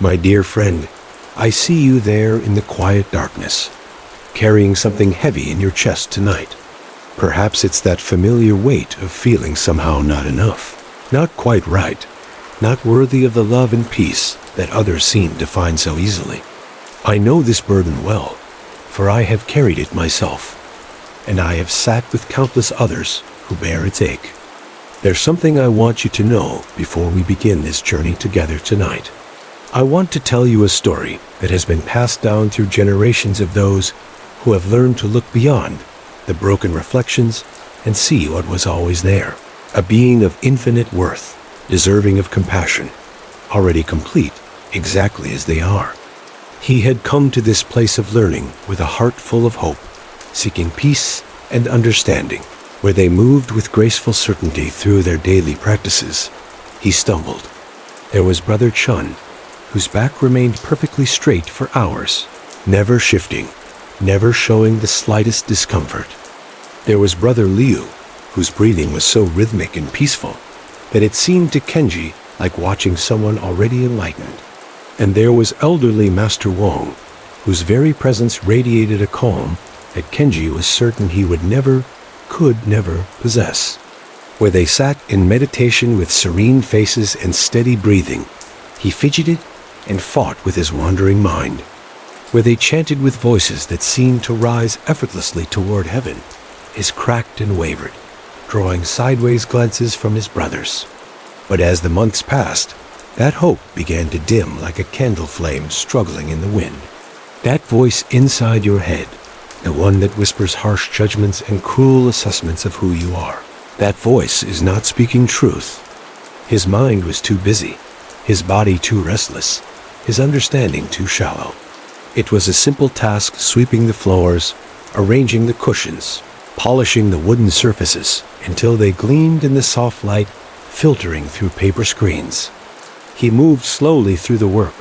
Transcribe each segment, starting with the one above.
My dear friend, I see you there in the quiet darkness, carrying something heavy in your chest tonight. Perhaps it's that familiar weight of feeling somehow not enough, not quite right, not worthy of the love and peace that others seem to find so easily. I know this burden well, for I have carried it myself, and I have sat with countless others who bear its ache. There's something I want you to know before we begin this journey together tonight. I want to tell you a story that has been passed down through generations of those who have learned to look beyond the broken reflections and see what was always there. A being of infinite worth, deserving of compassion, already complete exactly as they are. He had come to this place of learning with a heart full of hope, seeking peace and understanding. Where they moved with graceful certainty through their daily practices, he stumbled. There was Brother Chun, whose back remained perfectly straight for hours, never shifting, never showing the slightest discomfort. There was Brother Liu, whose breathing was so rhythmic and peaceful that it seemed to Kenji like watching someone already enlightened. And there was elderly Master Wong, whose very presence radiated a calm that Kenji was certain he could never possess. Where they sat in meditation with serene faces and steady breathing, he fidgeted and fought with his wandering mind. Where they chanted with voices that seemed to rise effortlessly toward heaven, his cracked and wavered, drawing sideways glances from his brothers. But as the months passed, that hope began to dim like a candle flame struggling in the wind. That voice inside your head, the one that whispers harsh judgments and cruel assessments of who you are. That voice is not speaking truth. His mind was too busy, his body too restless, his understanding too shallow. It was a simple task sweeping the floors, arranging the cushions, polishing the wooden surfaces until they gleamed in the soft light filtering through paper screens. He moved slowly through the work,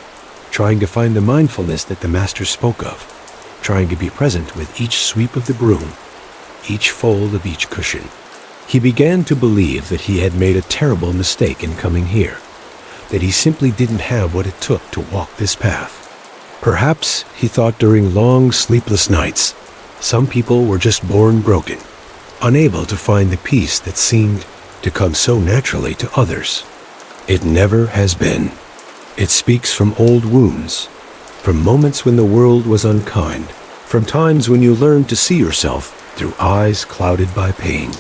trying to find the mindfulness that the master spoke of, trying to be present with each sweep of the broom, each fold of each cushion. He began to believe that he had made a terrible mistake in coming here, that he simply didn't have what it took to walk this path. Perhaps, he thought during long, sleepless nights, some people were just born broken, unable to find the peace that seemed to come so naturally to others. It never has been. It speaks from old wounds, from moments when the world was unkind, from times when you learned to see yourself through eyes clouded by pain.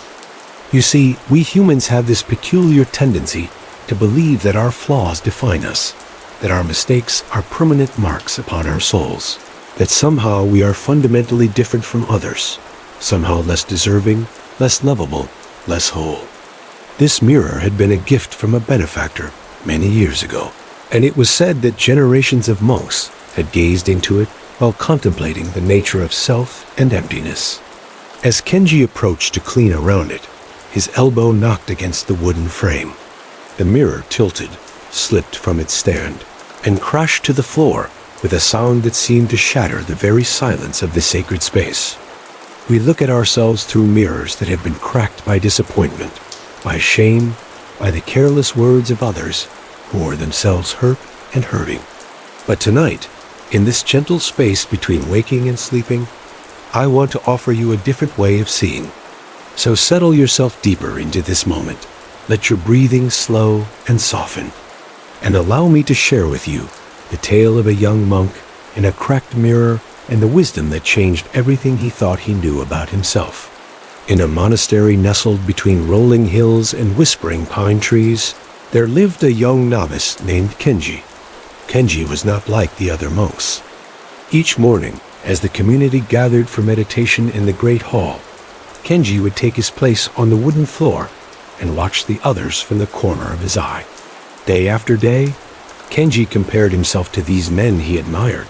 You see, we humans have this peculiar tendency to believe that our flaws define us, that our mistakes are permanent marks upon our souls, that somehow we are fundamentally different from others, somehow less deserving, less lovable, less whole. This mirror had been a gift from a benefactor many years ago, and it was said that generations of monks had gazed into it while contemplating the nature of self and emptiness. As Kenji approached to clean around it, his elbow knocked against the wooden frame. The mirror tilted, slipped from its stand, and crashed to the floor with a sound that seemed to shatter the very silence of the sacred space. We look at ourselves through mirrors that have been cracked by disappointment, by shame, by the careless words of others who are themselves hurt and hurting. But tonight, in this gentle space between waking and sleeping, I want to offer you a different way of seeing. So settle yourself deeper into this moment. Let your breathing slow and soften, and allow me to share with you the tale of a young monk in a cracked mirror and the wisdom that changed everything he thought he knew about himself. In a monastery nestled between rolling hills and whispering pine trees, there lived a young novice named Kenji. Kenji was not like the other monks. Each morning, as the community gathered for meditation in the great hall, Kenji would take his place on the wooden floor and watch the others from the corner of his eye. Day after day, Kenji compared himself to these men he admired,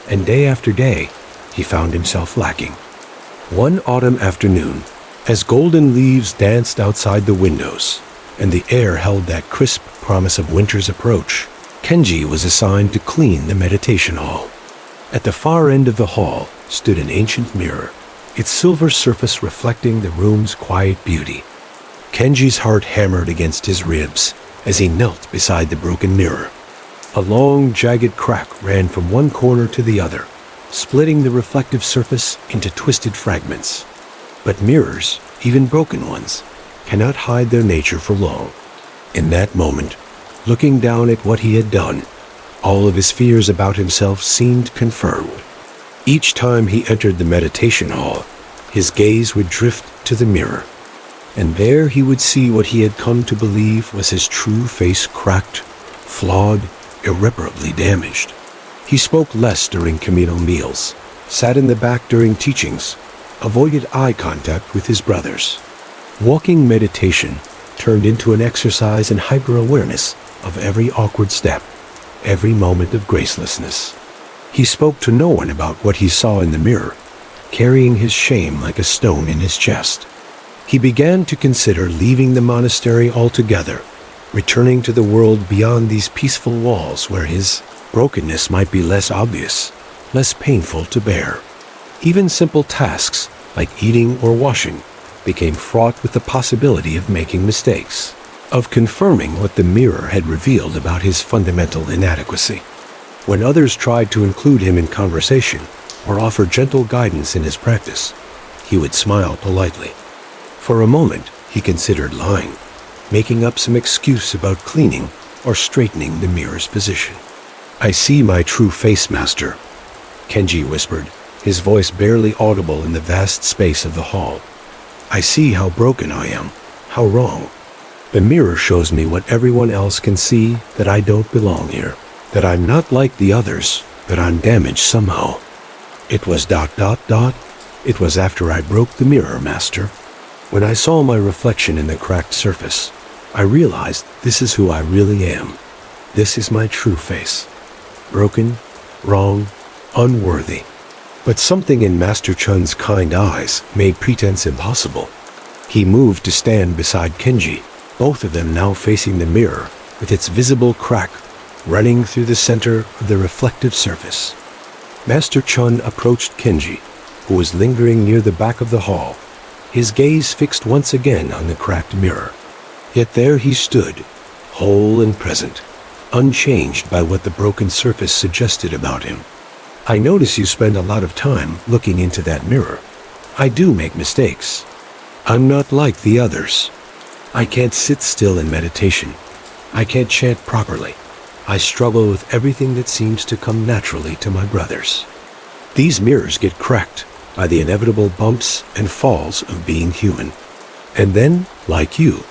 and day after day, he found himself lacking. One autumn afternoon, as golden leaves danced outside the windows, and the air held that crisp promise of winter's approach, Kenji was assigned to clean the meditation hall. At the far end of the hall stood an ancient mirror, its silver surface reflecting the room's quiet beauty. Kenji's heart hammered against his ribs as he knelt beside the broken mirror. A long, jagged crack ran from one corner to the other, splitting the reflective surface into twisted fragments. But mirrors, even broken ones, cannot hide their nature for long. In that moment, looking down at what he had done, all of his fears about himself seemed confirmed. Each time he entered the meditation hall, his gaze would drift to the mirror, and there he would see what he had come to believe was his true face, cracked, flawed, irreparably damaged. He spoke less during communal meals, sat in the back during teachings, avoided eye contact with his brothers. Walking meditation turned into an exercise in hyper-awareness of every awkward step, every moment of gracelessness. He spoke to no one about what he saw in the mirror, carrying his shame like a stone in his chest. He began to consider leaving the monastery altogether, returning to the world beyond these peaceful walls where his brokenness might be less obvious, less painful to bear. Even simple tasks like eating or washing became fraught with the possibility of making mistakes, of confirming what the mirror had revealed about his fundamental inadequacy. When others tried to include him in conversation or offer gentle guidance in his practice, he would smile politely. For a moment, he considered lying, making up some excuse about cleaning or straightening the mirror's position. "I see my true face, Master," Kenji whispered, his voice barely audible in the vast space of the hall. "I see how broken I am, how wrong. The mirror shows me what everyone else can see, that I don't belong here, that I'm not like the others, that I'm damaged somehow. It was ... It was after I broke the mirror, Master. When I saw my reflection in the cracked surface, I realized this is who I really am. This is my true face. Broken, wrong, unworthy." But something in Master Chun's kind eyes made pretense impossible. He moved to stand beside Kenji, both of them now facing the mirror, with its visible crack running through the center of the reflective surface. Master Chun approached Kenji, who was lingering near the back of the hall, his gaze fixed once again on the cracked mirror. Yet there he stood, whole and present, unchanged by what the broken surface suggested about him. "I notice you spend a lot of time looking into that mirror. I do make mistakes. I'm not like the others. I can't sit still in meditation. I can't chant properly. I struggle with everything that seems to come naturally to my brothers. These mirrors get cracked by the inevitable bumps and falls of being human. And then, like you,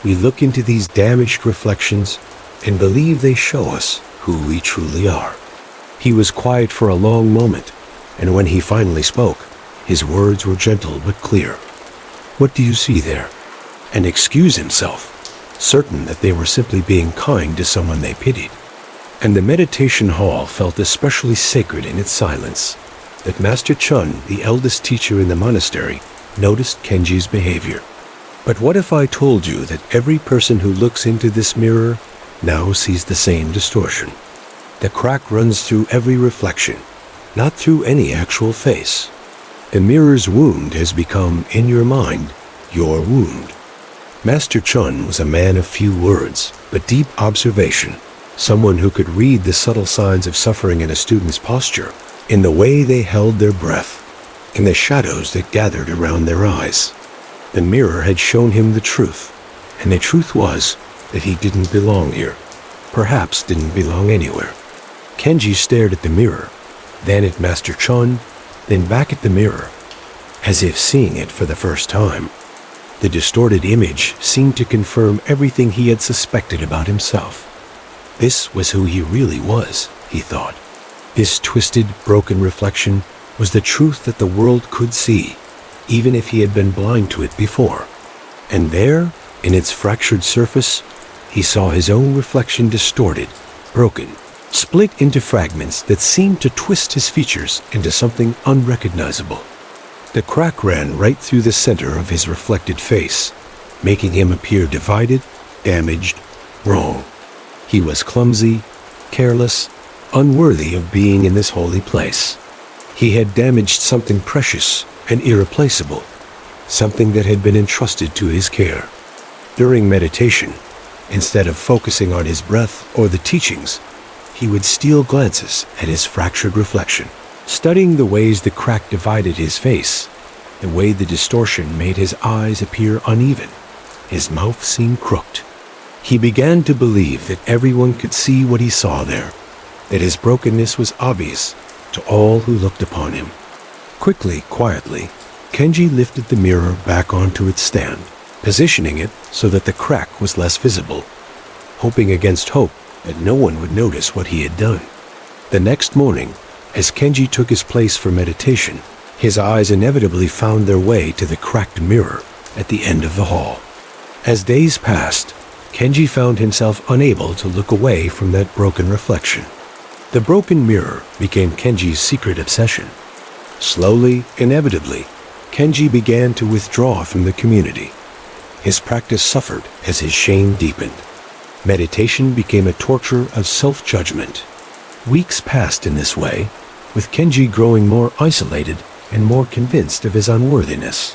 we look into these damaged reflections and believe they show us who we truly are." He was quiet for a long moment, and when he finally spoke, his words were gentle but clear. "What do you see there?" And excused himself, certain that they were simply being kind to someone they pitied. And the meditation hall felt especially sacred in its silence, that Master Chun, the eldest teacher in the monastery, noticed Kenji's behavior. "But what if I told you that every person who looks into this mirror now sees the same distortion? The crack runs through every reflection, not through any actual face. The mirror's wound has become, in your mind, your wound." Master Chun was a man of few words, but deep observation, someone who could read the subtle signs of suffering in a student's posture, in the way they held their breath, in the shadows that gathered around their eyes. The mirror had shown him the truth, and the truth was that he didn't belong here, perhaps didn't belong anywhere. Kenji stared at the mirror, then at Master Chun, then back at the mirror, as if seeing it for the first time. The distorted image seemed to confirm everything he had suspected about himself. This was who he really was, he thought. This twisted, broken reflection was the truth that the world could see, even if he had been blind to it before. And there, in its fractured surface, he saw his own reflection distorted, broken, split into fragments that seemed to twist his features into something unrecognizable. The crack ran right through the center of his reflected face, making him appear divided, damaged, wrong. He was clumsy, careless, unworthy of being in this holy place. He had damaged something precious and irreplaceable, something that had been entrusted to his care. During meditation, instead of focusing on his breath or the teachings, he would steal glances at his fractured reflection, studying the ways the crack divided his face, the way the distortion made his eyes appear uneven. His mouth seemed crooked. He began to believe that everyone could see what he saw there, that his brokenness was obvious to all who looked upon him. Quickly, quietly, Kenji lifted the mirror back onto its stand, positioning it so that the crack was less visible, hoping against hope that no one would notice what he had done. The next morning, as Kenji took his place for meditation, his eyes inevitably found their way to the cracked mirror at the end of the hall. As days passed, Kenji found himself unable to look away from that broken reflection. The broken mirror became Kenji's secret obsession. Slowly, inevitably, Kenji began to withdraw from the community. His practice suffered as his shame deepened. Meditation became a torture of self-judgment. Weeks passed in this way, with Kenji growing more isolated and more convinced of his unworthiness.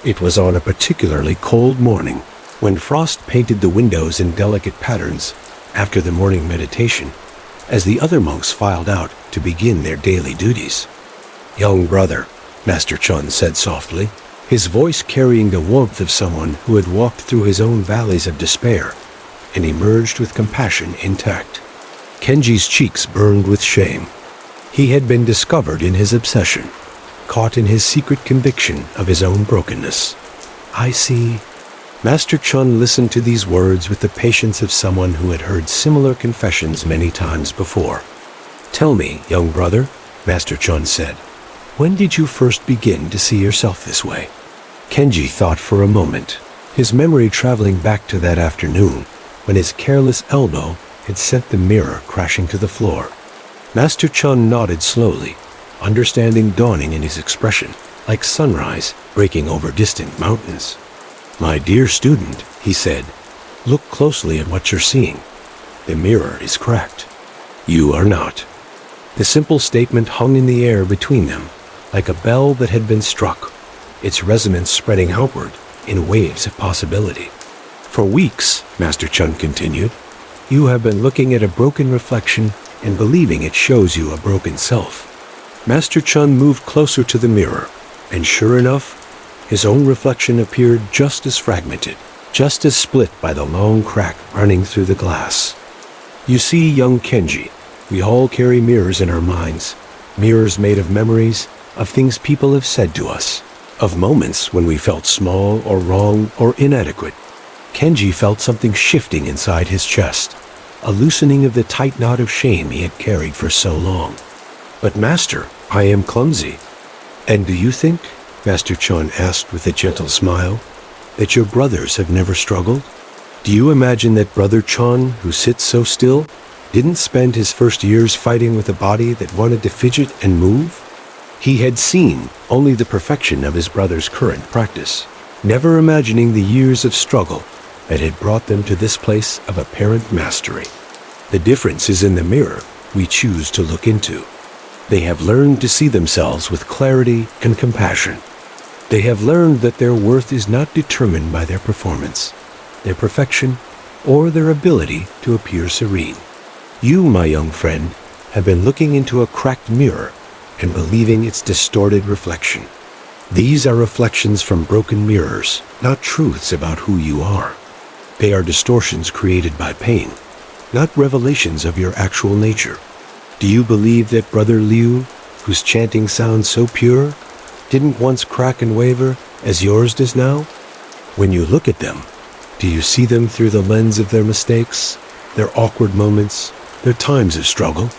It was on a particularly cold morning, when frost painted the windows in delicate patterns after the morning meditation, as the other monks filed out to begin their daily duties. "Young brother," Master Chun said softly, his voice carrying the warmth of someone who had walked through his own valleys of despair and emerged with compassion intact. Kenji's cheeks burned with shame. He had been discovered in his obsession, caught in his secret conviction of his own brokenness. "I see." Master Chun listened to these words with the patience of someone who had heard similar confessions many times before. "Tell me, young brother," Master Chun said, "when did you first begin to see yourself this way?" Kenji thought for a moment, his memory traveling back to that afternoon when his careless elbow had sent the mirror crashing to the floor. Master Chun nodded slowly, understanding dawning in his expression, like sunrise breaking over distant mountains. "My dear student," he said, "look closely at what you're seeing. The mirror is cracked. You are not." The simple statement hung in the air between them, like a bell that had been struck, its resonance spreading outward in waves of possibility. "For weeks," Master Chun continued, "you have been looking at a broken reflection and believing it shows you a broken self." Master Chun moved closer to the mirror, and sure enough, his own reflection appeared just as fragmented, just as split by the long crack running through the glass. "You see, young Kenji, we all carry mirrors in our minds, mirrors made of memories, of things people have said to us, of moments when we felt small or wrong or inadequate." Kenji felt something shifting inside his chest, a loosening of the tight knot of shame he had carried for so long. "But Master, I am clumsy." "And do you think," Master Chun asked with a gentle smile, "that your brothers have never struggled? Do you imagine that Brother Chun, who sits so still, didn't spend his first years fighting with a body that wanted to fidget and move?" He had seen only the perfection of his brother's current practice, never imagining the years of struggle that had brought them to this place of apparent mastery. The difference is in the mirror we choose to look into. They have learned to see themselves with clarity and compassion. They have learned that their worth is not determined by their performance, their perfection, or their ability to appear serene. You, my young friend, have been looking into a cracked mirror and believing its distorted reflection. These are reflections from broken mirrors, not truths about who you are. They are distortions created by pain, not revelations of your actual nature. Do you believe that Brother Liu, whose chanting sounds so pure, didn't once crack and waver as yours does now? When you look at them, do you see them through the lens of their mistakes, their awkward moments, their times of struggle?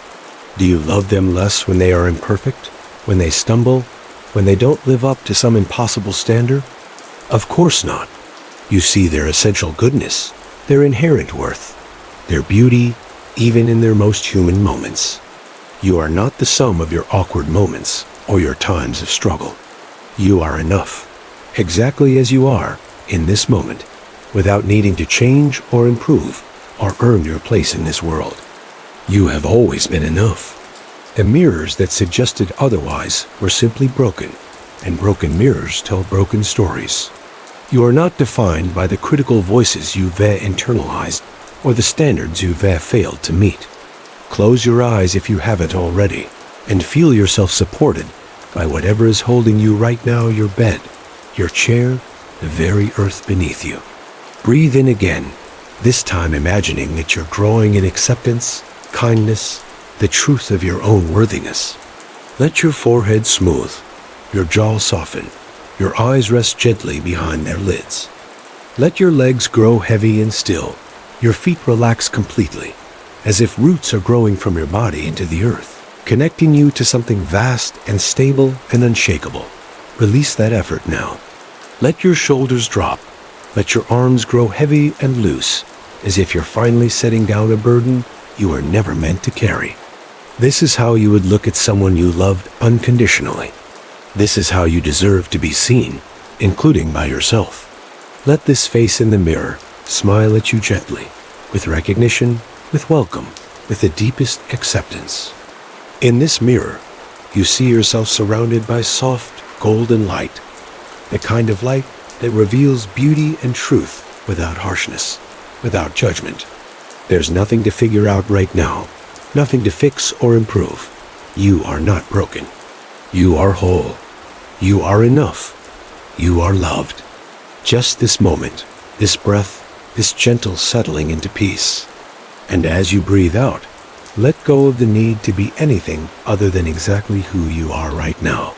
Do you love them less when they are imperfect, when they stumble, when they don't live up to some impossible standard? Of course not. You see their essential goodness, their inherent worth, their beauty, even in their most human moments. You are not the sum of your awkward moments or your times of struggle. You are enough, exactly as you are in this moment, without needing to change or improve or earn your place in this world. You have always been enough. The mirrors that suggested otherwise were simply broken, and broken mirrors tell broken stories. You are not defined by the critical voices you've internalized or the standards you've failed to meet. Close your eyes if you haven't already, and feel yourself supported by whatever is holding you right now, your bed, your chair, the very earth beneath you. Breathe in again, this time imagining that you're growing in acceptance, kindness, the truth of your own worthiness. Let your forehead smooth, your jaw soften, your eyes rest gently behind their lids. Let your legs grow heavy and still, your feet relax completely, as if roots are growing from your body into the earth, connecting you to something vast and stable and unshakable. Release that effort now. Let your shoulders drop. Let your arms grow heavy and loose, as if you're finally setting down a burden you were never meant to carry. This is how you would look at someone you loved unconditionally. This is how you deserve to be seen, including by yourself. Let this face in the mirror smile at you gently, with recognition, with welcome, with the deepest acceptance. In this mirror, you see yourself surrounded by soft, golden light, the kind of light that reveals beauty and truth without harshness, without judgment. There's nothing to figure out right now, nothing to fix or improve. You are not broken. You are whole. You are enough. You are loved. Just this moment, this breath, this gentle settling into peace. And as you breathe out, let go of the need to be anything other than exactly who you are right now.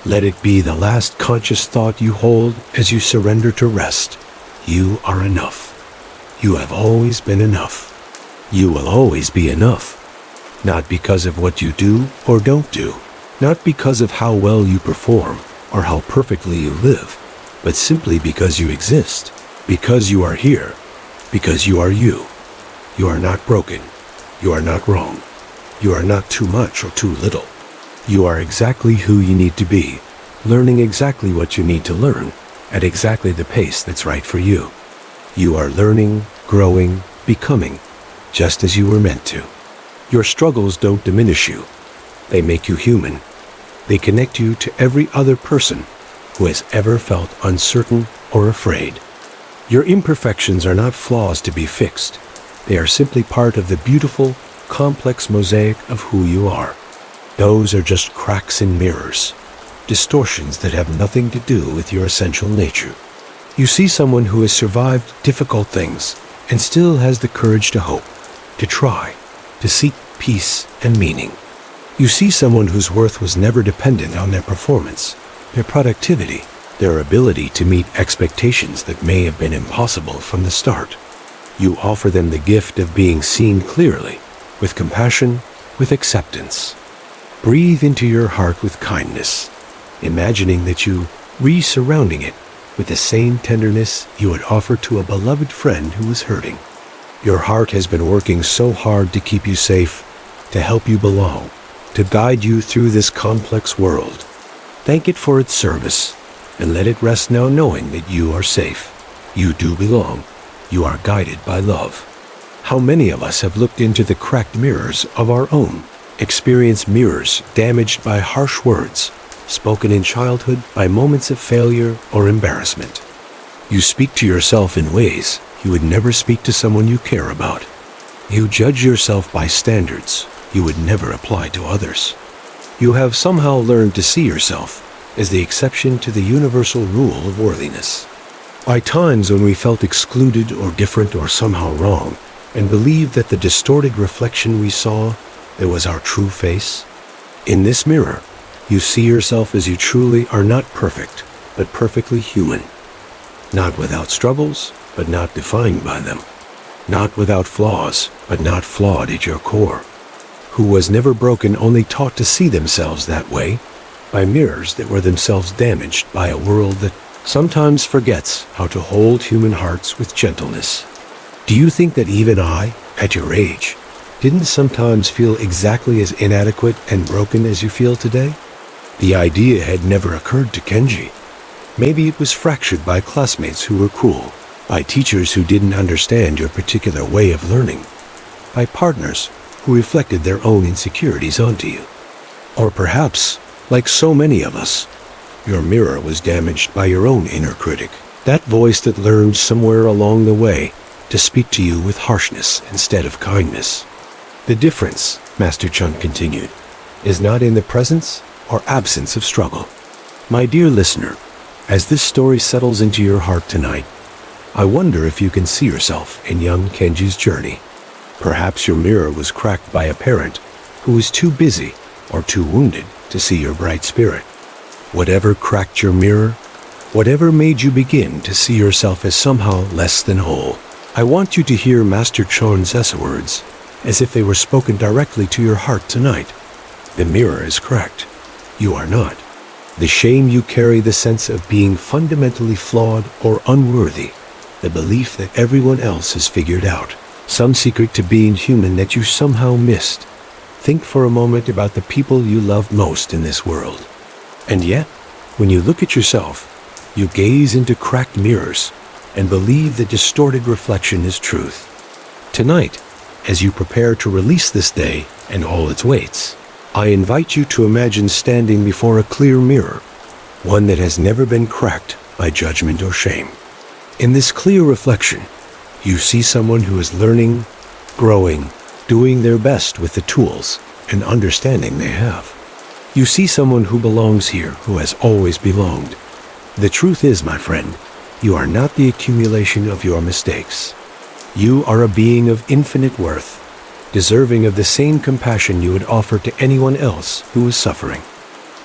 Let it be the last conscious thought you hold as you surrender to rest. You are enough. You have always been enough. You will always be enough. Not because of what you do or don't do, not because of how well you perform or how perfectly you live, but simply because you exist, because you are here, because you are you. You are not broken. You are not wrong. You are not too much or too little. You are exactly who you need to be, learning exactly what you need to learn at exactly the pace that's right for you. You are learning, growing, becoming, just as you were meant to. Your struggles don't diminish you. They make you human. They connect you to every other person who has ever felt uncertain or afraid. Your imperfections are not flaws to be fixed. They are simply part of the beautiful, complex mosaic of who you are. Those are just cracks in mirrors, distortions that have nothing to do with your essential nature. You see someone who has survived difficult things and still has the courage to hope, to try, to seek peace and meaning. You see someone whose worth was never dependent on their performance, their productivity, their ability to meet expectations that may have been impossible from the start. You offer them the gift of being seen clearly, with compassion, with acceptance. Breathe into your heart with kindness, imagining that you re-surrounding it with the same tenderness you would offer to a beloved friend who was hurting. Your heart has been working so hard to keep you safe, to help you belong, to guide you through this complex world. Thank it for its service, and let it rest now knowing that you are safe. You do belong. You are guided by love. How many of us have looked into the cracked mirrors of our own, experienced mirrors damaged by harsh words, spoken in childhood by moments of failure or embarrassment? You speak to yourself in ways you would never speak to someone you care about. You judge yourself by standards you would never apply to others. You have somehow learned to see yourself as the exception to the universal rule of worthiness. By times when we felt excluded or different or somehow wrong, and believed that the distorted reflection we saw, that was our true face, in this mirror, you see yourself as you truly are, not perfect, but perfectly human. Not without struggles, but not defined by them. Not without flaws, but not flawed at your core. Who was never broken, only taught to see themselves that way, by mirrors that were themselves damaged by a world that sometimes forgets how to hold human hearts with gentleness. Do you think that even I, at your age, didn't sometimes feel exactly as inadequate and broken as you feel today? The idea had never occurred to Kenji. Maybe it was fractured by classmates who were cruel, by teachers who didn't understand your particular way of learning, by partners who reflected their own insecurities onto you. Or perhaps, like so many of us, your mirror was damaged by your own inner critic, that voice that learned somewhere along the way to speak to you with harshness instead of kindness. The difference, Master Chun continued, is not in the presence or absence of struggle. My dear listener, as this story settles into your heart tonight, I wonder if you can see yourself in young Kenji's journey. Perhaps your mirror was cracked by a parent who was too busy or too wounded to see your bright spirit. Whatever cracked your mirror, whatever made you begin to see yourself as somehow less than whole, I want you to hear Master Chon's words as if they were spoken directly to your heart tonight. The mirror is cracked. You are not. The shame you carry, the sense of being fundamentally flawed or unworthy, the belief that everyone else has figured out, some secret to being human that you somehow missed. Think for a moment about the people you love most in this world. And yet, when you look at yourself, you gaze into cracked mirrors and believe the distorted reflection is truth. Tonight, as you prepare to release this day and all its weights, I invite you to imagine standing before a clear mirror, one that has never been cracked by judgment or shame. In this clear reflection, you see someone who is learning, growing, doing their best with the tools and understanding they have. You see someone who belongs here, who has always belonged. The truth is, my friend, you are not the accumulation of your mistakes. You are a being of infinite worth, deserving of the same compassion you would offer to anyone else who is suffering.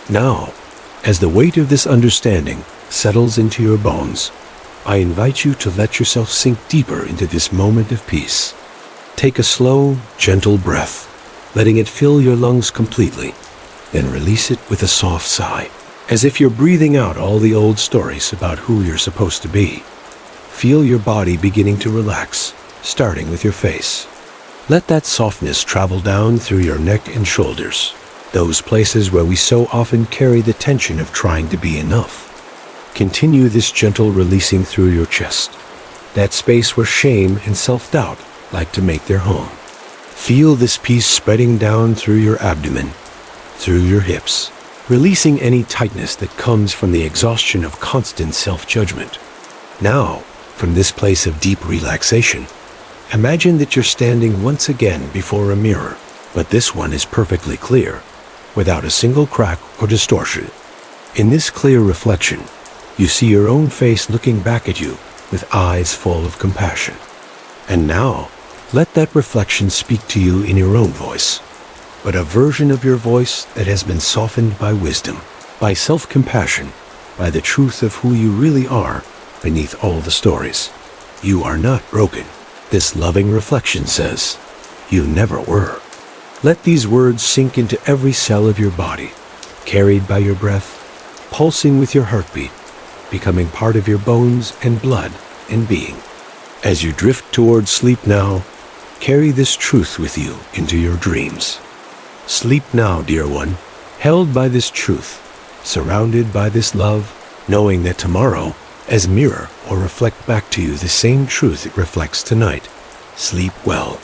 Now, as the weight of this understanding settles into your bones, I invite you to let yourself sink deeper into this moment of peace. Take a slow, gentle breath, letting it fill your lungs completely, then release it with a soft sigh, as if you're breathing out all the old stories about who you're supposed to be. Feel your body beginning to relax, starting with your face. Let that softness travel down through your neck and shoulders, those places where we so often carry the tension of trying to be enough. Continue this gentle releasing through your chest, that space where shame and self-doubt like to make their home. Feel this peace spreading down through your abdomen, through your hips, releasing any tightness that comes from the exhaustion of constant self-judgment. Now, from this place of deep relaxation, imagine that you're standing once again before a mirror, but this one is perfectly clear, without a single crack or distortion. In this clear reflection, you see your own face looking back at you with eyes full of compassion. And now, let that reflection speak to you in your own voice, but a version of your voice that has been softened by wisdom, by self-compassion, by the truth of who you really are beneath all the stories. You are not broken. This loving reflection says, you never were. Let these words sink into every cell of your body, carried by your breath, pulsing with your heartbeat, becoming part of your bones and blood and being. As you drift towards sleep now, carry this truth with you into your dreams. Sleep now, dear one, held by this truth, surrounded by this love, knowing that tomorrow, as mirror or reflect back to you the same truth it reflects tonight. Sleep well.